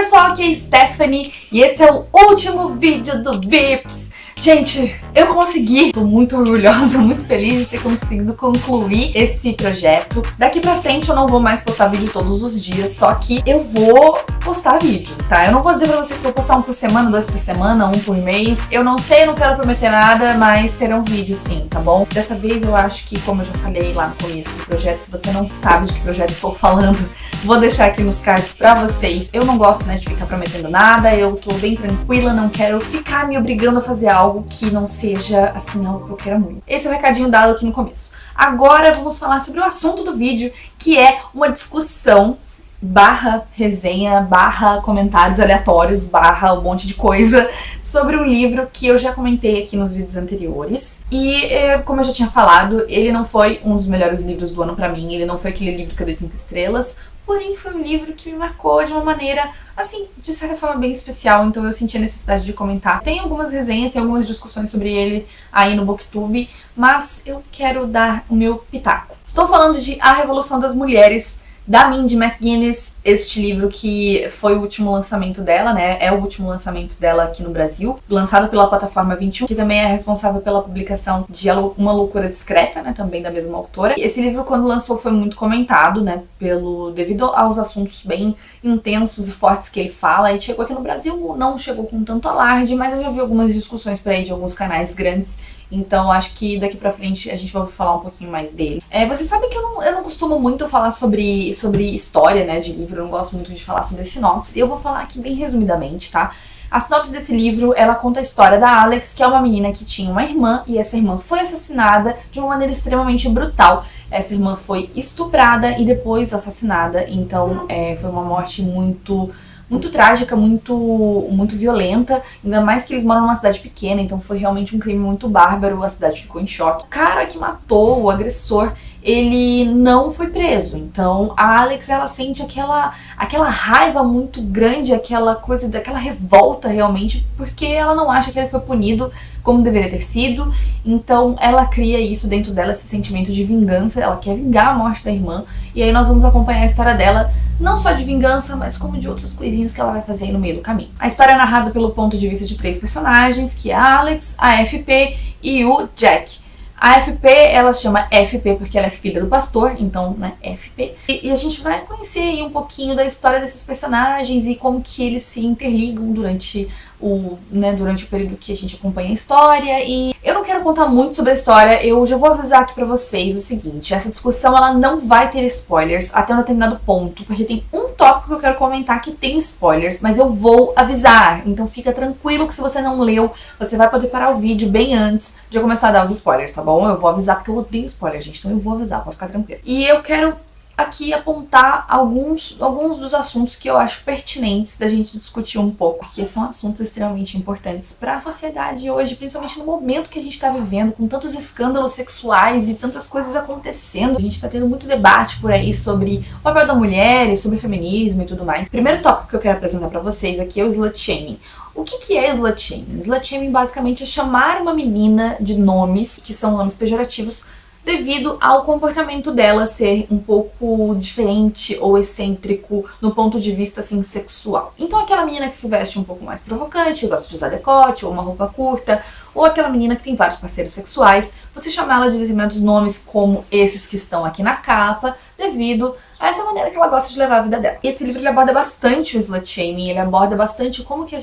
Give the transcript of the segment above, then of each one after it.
pessoal, aqui é a Stephanie e esse é o último vídeo do VIPS. Gente, eu consegui, tô muito orgulhosa, muito feliz de ter conseguido concluir esse projeto. Daqui pra frente eu não vou mais postar vídeo todos os dias, só que eu vou postar vídeos, tá? Eu não vou dizer pra vocês que eu vou postar um por semana, 2 por semana, 1 por mês. Eu não sei, eu não quero prometer nada, mas terão vídeos sim, tá bom? Dessa vez eu acho que, como eu já falei lá no começo do projeto, se você não sabe de que projeto estou falando, vou deixar aqui nos cards pra vocês. Eu não gosto, né, de ficar prometendo nada, eu tô bem tranquila, não quero ficar me obrigando a fazer algo que não seja, assim, algo que eu queira muito. Esse é o recadinho dado aqui no começo. Agora vamos falar sobre o assunto do vídeo, que é uma discussão barra resenha, barra comentários aleatórios, barra um monte de coisa sobre um livro que eu já comentei aqui nos vídeos anteriores. E, como eu já tinha falado, ele não foi um dos melhores livros do ano pra mim, ele não foi aquele livro que eu dei 5 estrelas, porém foi um livro que me marcou de uma maneira, assim, de certa forma bem especial, então eu senti a necessidade de comentar. Tem algumas resenhas, tem algumas discussões sobre ele aí no Booktube, mas eu quero dar o meu pitaco. Estou falando de A Revolução das Mulheres, da Mindy McGinnis, este livro que foi o último lançamento dela, né? É o último lançamento dela aqui no Brasil, lançado pela plataforma 21, que também é responsável pela publicação de Uma Loucura Discreta, né? Também da mesma autora. Esse livro, quando lançou, foi muito comentado, né? Devido aos assuntos bem intensos e fortes que ele fala. E chegou aqui no Brasil, não chegou com tanto alarde, mas eu já vi algumas discussões por aí de alguns canais grandes. Então acho que daqui pra frente a gente vai falar um pouquinho mais dele. Você sabe que eu não costumo muito falar sobre história, né, de livro, eu não gosto muito de falar sobre sinopse. Eu vou falar aqui bem resumidamente, tá? A sinopse desse livro, ela conta a história da Alex, que é uma menina que tinha uma irmã, e essa irmã foi assassinada de uma maneira extremamente brutal. Essa irmã foi estuprada e depois assassinada, então foi uma morte muito trágica, muito violenta, ainda mais que eles moram numa cidade pequena, então foi realmente um crime muito bárbaro, a cidade ficou em choque. O cara que matou o agressor, ele não foi preso, então a Alex, ela sente aquela raiva muito grande, aquela revolta realmente, porque ela não acha que ele foi punido como deveria ter sido, então ela cria isso dentro dela, esse sentimento de vingança, ela quer vingar a morte da irmã, e aí nós vamos acompanhar a história dela, não só de vingança, mas como de outras coisinhas que ela vai fazer aí no meio do caminho. A história é narrada pelo ponto de vista de 3 personagens, que é a Alex, a FP e o Jack. A FP, ela chama FP porque ela é filha do pastor, então, né, FP. E a gente vai conhecer aí um pouquinho da história desses personagens e como que eles se interligam durante o período que a gente acompanha a história. E eu não quero contar muito sobre a história, eu já vou avisar aqui pra vocês o seguinte: essa discussão, ela não vai ter spoilers até um determinado ponto, porque tem um tópico que eu quero comentar que tem spoilers, mas eu vou avisar, então fica tranquilo que se você não leu, você vai poder parar o vídeo bem antes de eu começar a dar os spoilers, tá bom? Eu vou avisar porque eu odeio spoiler, gente, então eu vou avisar, pode ficar tranquilo. E eu quero aqui apontar alguns dos assuntos que eu acho pertinentes da gente discutir um pouco, porque são assuntos extremamente importantes para a sociedade hoje, principalmente no momento que a gente está vivendo, com tantos escândalos sexuais e tantas coisas acontecendo. A gente está tendo muito debate por aí sobre o papel da mulher e sobre feminismo e tudo mais. O primeiro tópico que eu quero apresentar para vocês aqui é o slut shaming. O que é slut shaming? Slut shaming basicamente é chamar uma menina de nomes que são nomes pejorativos devido ao comportamento dela ser um pouco diferente ou excêntrico no ponto de vista, assim, sexual. Então aquela menina que se veste um pouco mais provocante, que gosta de usar decote ou uma roupa curta, ou aquela menina que tem vários parceiros sexuais, você chama ela de determinados nomes como esses que estão aqui na capa, devido a essa maneira que ela gosta de levar a vida dela. E esse livro, ele aborda bastante o slut shaming, ele aborda bastante como que é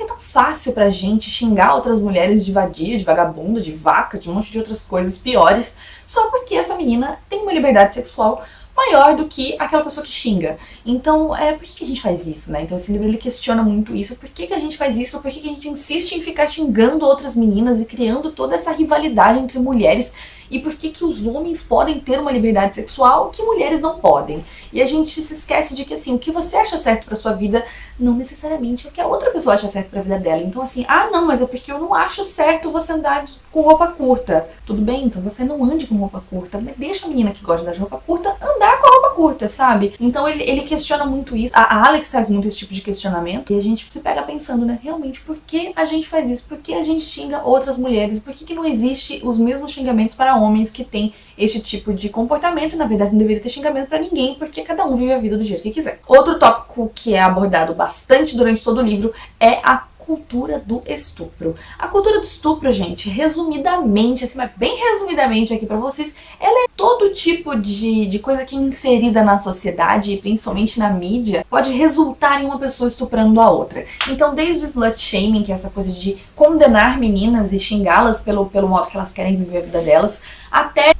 tão fácil pra gente xingar outras mulheres de vadia, de vagabunda, de vaca, de um monte de outras coisas piores, só porque essa menina tem uma liberdade sexual maior do que aquela pessoa que xinga. Então, por que a gente faz isso, né? Então esse livro, ele questiona muito isso. Por que a gente faz isso? Por que a gente insiste em ficar xingando outras meninas e criando toda essa rivalidade entre mulheres? E por que os homens podem ter uma liberdade sexual que mulheres não podem? E a gente se esquece de que, assim, o que você acha certo pra sua vida não necessariamente é o que a outra pessoa acha certo pra vida dela. Então, assim, não, mas é porque eu não acho certo você andar com roupa curta. Tudo bem, então você não ande com roupa curta, mas deixa a menina que gosta de roupa curta andar com a roupa curta, sabe? Então ele questiona muito isso. A Alex faz muito esse tipo de questionamento e a gente se pega pensando, né, realmente, por que a gente faz isso? Por que a gente xinga outras mulheres? Por que não existe os mesmos xingamentos para homens que têm este tipo de comportamento. Na verdade, não deveria ter xingamento pra ninguém, porque cada um vive a vida do jeito que quiser. Outro tópico que é abordado bastante durante todo o livro é a cultura do estupro. A cultura do estupro, gente, resumidamente, assim, mas bem resumidamente aqui pra vocês, ela é todo tipo de coisa que é inserida na sociedade, e principalmente na mídia, pode resultar em uma pessoa estuprando a outra. Então, desde o slut shaming, que é essa coisa de condenar meninas e xingá-las pelo modo que elas querem viver a vida delas, até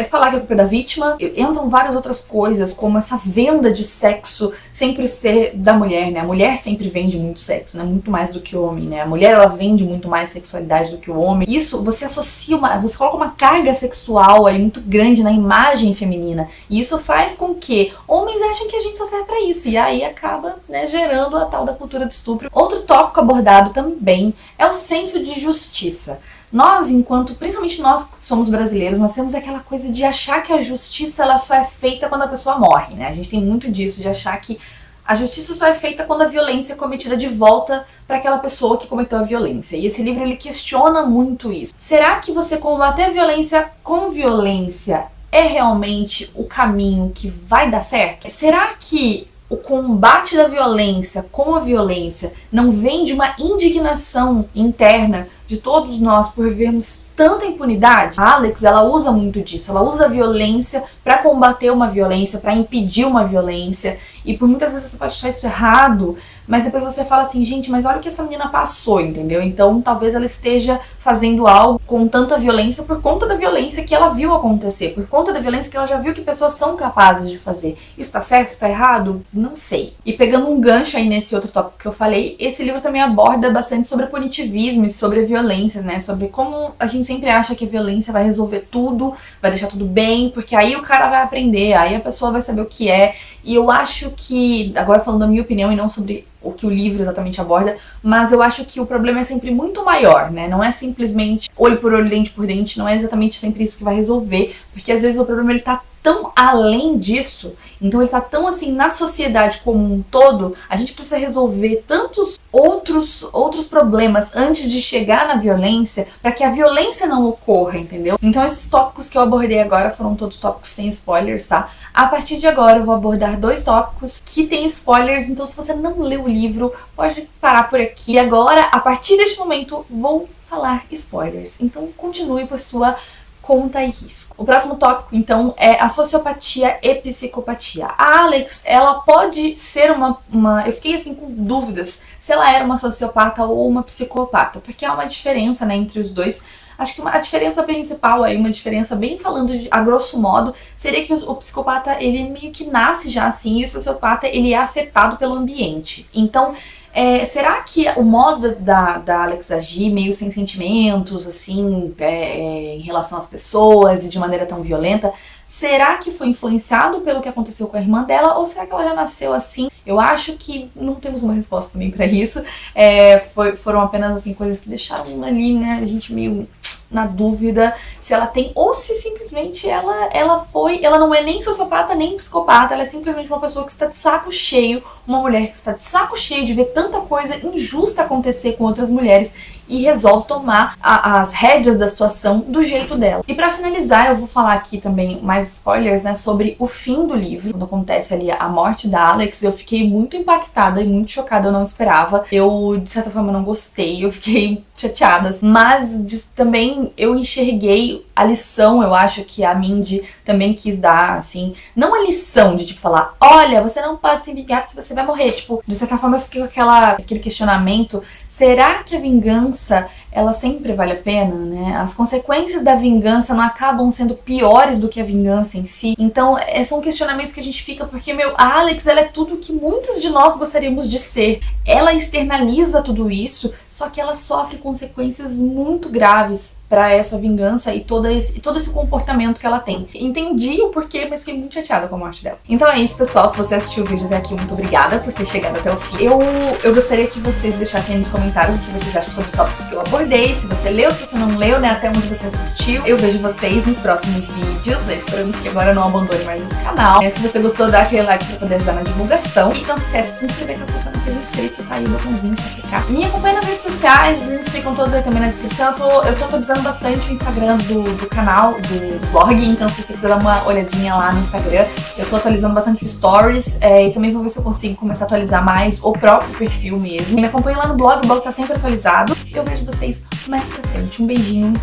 falar que a culpa é da vítima, entram várias outras coisas, como essa venda de sexo sempre ser da mulher, né? A mulher sempre vende muito sexo, né? Muito mais do que o homem, né? A mulher, ela vende muito mais sexualidade do que o homem. Isso, você associa, você coloca uma carga sexual aí muito grande na imagem feminina, e isso faz com que homens achem que a gente só serve pra isso, e aí acaba, né, gerando a tal da cultura do estupro. Outro tópico abordado também é o senso de justiça. Nós, principalmente nós que somos brasileiros, nós temos aquela coisa de achar que a justiça ela só é feita quando a pessoa morre, né? A gente tem muito disso, de achar que a justiça só é feita quando a violência é cometida de volta para aquela pessoa que cometeu a violência. E esse livro, ele questiona muito isso. Será que você combater a violência com violência é realmente o caminho que vai dar certo? Será que o combate da violência com a violência não vem de uma indignação interna de todos nós por vermos tanta impunidade? A Alex, ela usa muito disso, ela usa da violência para combater uma violência, para impedir uma violência, e por muitas vezes você pode achar isso errado, mas depois você fala assim, gente, mas olha o que essa menina passou, entendeu? Então talvez ela esteja fazendo algo com tanta violência por conta da violência que ela viu acontecer, por conta da violência que ela já viu que pessoas são capazes de fazer. Isso tá certo? Isso tá errado? Não sei. E pegando um gancho aí nesse outro tópico que eu falei, esse livro também aborda bastante sobre punitivismo e sobre violências, né? Sobre como a gente sempre acha que a violência vai resolver tudo, vai deixar tudo bem, porque aí o cara vai aprender, aí a pessoa vai saber o que é. E eu acho que, agora falando da minha opinião e não sobre o que o livro exatamente aborda, mas eu acho que o problema é sempre muito maior, né? Não é simplesmente olho por olho, dente por dente, não é exatamente sempre isso que vai resolver, porque às vezes o problema ele tá tão além disso, então ele tá tão assim na sociedade como um todo, a gente precisa resolver tantos outros problemas antes de chegar na violência, para que a violência não ocorra, entendeu? Então esses tópicos que eu abordei agora foram todos tópicos sem spoilers, tá? A partir de agora eu vou abordar 2 tópicos que tem spoilers, então se você não leu o livro, pode parar por aqui. Agora, a partir deste momento, vou falar spoilers, então continue por sua conta e risco. O próximo tópico, então, é a sociopatia e psicopatia. A Alex, ela pode ser eu fiquei assim com dúvidas se ela era uma sociopata ou uma psicopata, porque há uma diferença, né, entre os dois. Acho que a diferença principal aí, uma diferença bem falando a grosso modo, seria que o psicopata, ele meio que nasce já assim, e o sociopata, ele é afetado pelo ambiente. Então, será que o modo da Alex agir meio sem sentimentos, assim, em relação às pessoas e de maneira tão violenta, será que foi influenciado pelo que aconteceu com a irmã dela, ou será que ela já nasceu assim? Eu acho que não temos uma resposta também pra isso. Foram apenas assim coisas que deixaram ali, né, a gente meio na dúvida se ela tem, ou se simplesmente ela não é nem sociopata nem psicopata, ela é simplesmente uma pessoa que está de saco cheio, uma mulher que está de saco cheio de ver tanta coisa injusta acontecer com outras mulheres e resolve tomar as rédeas da situação do jeito dela. E pra finalizar, eu vou falar aqui também mais spoilers, né, sobre o fim do livro. Quando acontece ali a morte da Alex, eu fiquei muito impactada e muito chocada, eu não esperava. Eu, de certa forma, não gostei, eu fiquei chateada. Mas também eu enxerguei a lição, eu acho que a Mindy também quis dar, assim, não a lição de, tipo, falar, olha, você não pode se vingar porque você vai morrer. Tipo, de certa forma eu fiquei com aquele questionamento, será que a vingança, ela sempre vale a pena, né? As consequências da vingança não acabam sendo piores do que a vingança em si. Então, são questionamentos que a gente fica, porque, a Alex, ela é tudo que muitos de nós gostaríamos de ser. Ela externaliza tudo isso, só que ela sofre consequências muito graves pra essa vingança e todo esse comportamento que ela tem. Entendi o porquê, mas fiquei muito chateada com a morte dela. Então é isso, pessoal. Se você assistiu o vídeo até aqui, muito obrigada por ter chegado até o fim. Eu gostaria que vocês deixassem aí nos comentários o que vocês acham sobre os tópicos que eu abordei. concordei, se você leu, se você não leu, né, até onde você assistiu. Eu vejo vocês nos próximos vídeos, né? Esperamos que agora não abandone mais esse canal. Se você gostou, dá aquele like pra poder ajudar na divulgação. E não se esquece de se inscrever caso você não seja inscrito, tá aí o botãozinho pra clicar. Me acompanha nas redes sociais, os links ficam todos aí também na descrição. Eu tô atualizando bastante o Instagram do canal, do blog, então se você quiser dar uma olhadinha lá no Instagram, eu tô atualizando bastante o Stories, e também vou ver se eu consigo começar a atualizar mais o próprio perfil mesmo. Me acompanha lá no blog, o blog tá sempre atualizado. Eu vejo vocês mais pra frente. Um beijinho.